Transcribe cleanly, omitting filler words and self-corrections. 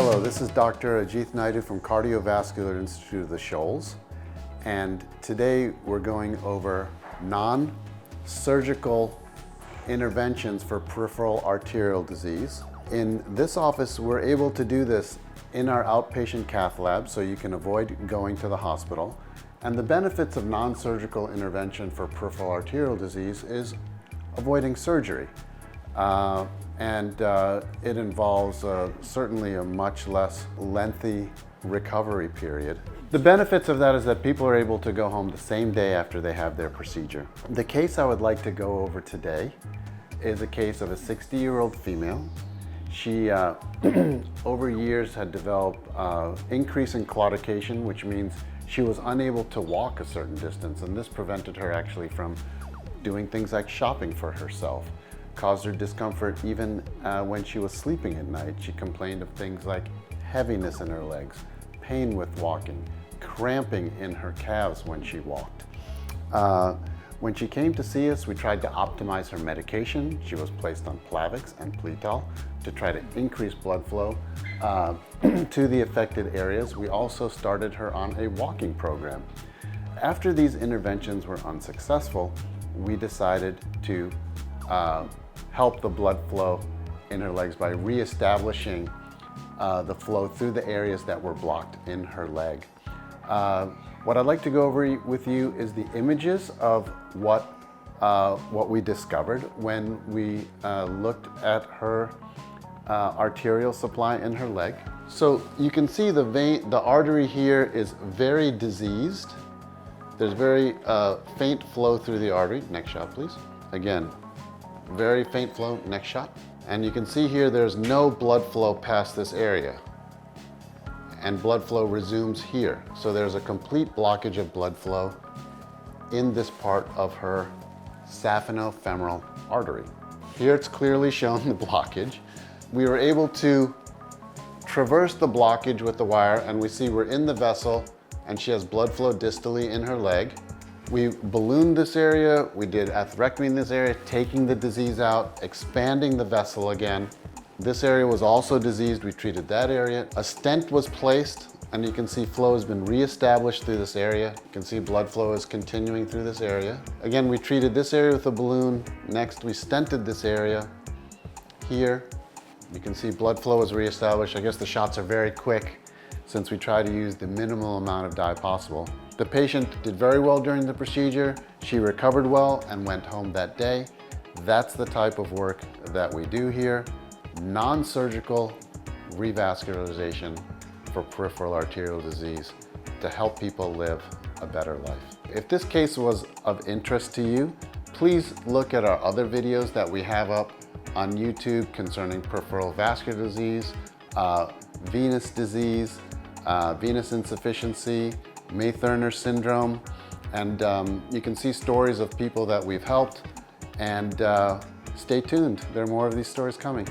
Hello, this is Dr. Ajit Naidu from Cardiovascular Institute of the Shoals, and today we're going over non-surgical interventions for peripheral arterial disease. In this office, we're able to do this in our outpatient cath lab, so you can avoid going to the hospital. And the benefits of non-surgical intervention for peripheral arterial disease is avoiding surgery. It involves certainly a much less lengthy recovery period. The benefits of that is that people are able to go home the same day after they have their procedure. The case I would like to go over today is a case of a 60-year-old female. She, over years, had developed increase in claudication, which means she was unable to walk a certain distance, and this prevented her actually from doing things like shopping for herself. Caused her discomfort even when she was sleeping at night. She complained of things like heaviness in her legs, pain with walking, cramping in her calves when she walked. When she came to see us, we tried to optimize her medication. She was placed on Plavix and Plital to try to increase blood flow to the affected areas. We also started her on a walking program. After these interventions were unsuccessful, we decided to help the blood flow in her legs by reestablishing the flow through the areas that were blocked in her leg. What I'd like to go over with you is the images of what we discovered when we looked at her arterial supply in her leg. So you can see the artery here is very diseased. There's very faint flow through the artery. Next shot, please. Again, very faint flow. Next shot. And you can see here there's no blood flow past this area. And blood flow resumes here. So there's a complete blockage of blood flow in this part of her saphenofemoral artery. Here it's clearly shown the blockage. We were able to traverse the blockage with the wire, and we see we're in the vessel and she has blood flow distally in her leg. We ballooned this area, we did atherectomy in this area, taking the disease out, expanding the vessel again. This area was also diseased, we treated that area. A stent was placed, and you can see flow has been reestablished through this area. You can see blood flow is continuing through this area. Again, we treated this area with a balloon. Next, we stented this area here. You can see blood flow is reestablished. I guess the shots are very quick since we try to use the minimal amount of dye possible. The patient did very well during the procedure. She recovered well and went home that day. That's the type of work that we do here. Non-surgical revascularization for peripheral arterial disease to help people live a better life. If this case was of interest to you, please look at our other videos that we have up on YouTube concerning peripheral vascular disease, venous disease, venous insufficiency, May-Thurner syndrome, and you can see stories of people that we've helped, and stay tuned. There are more of these stories coming.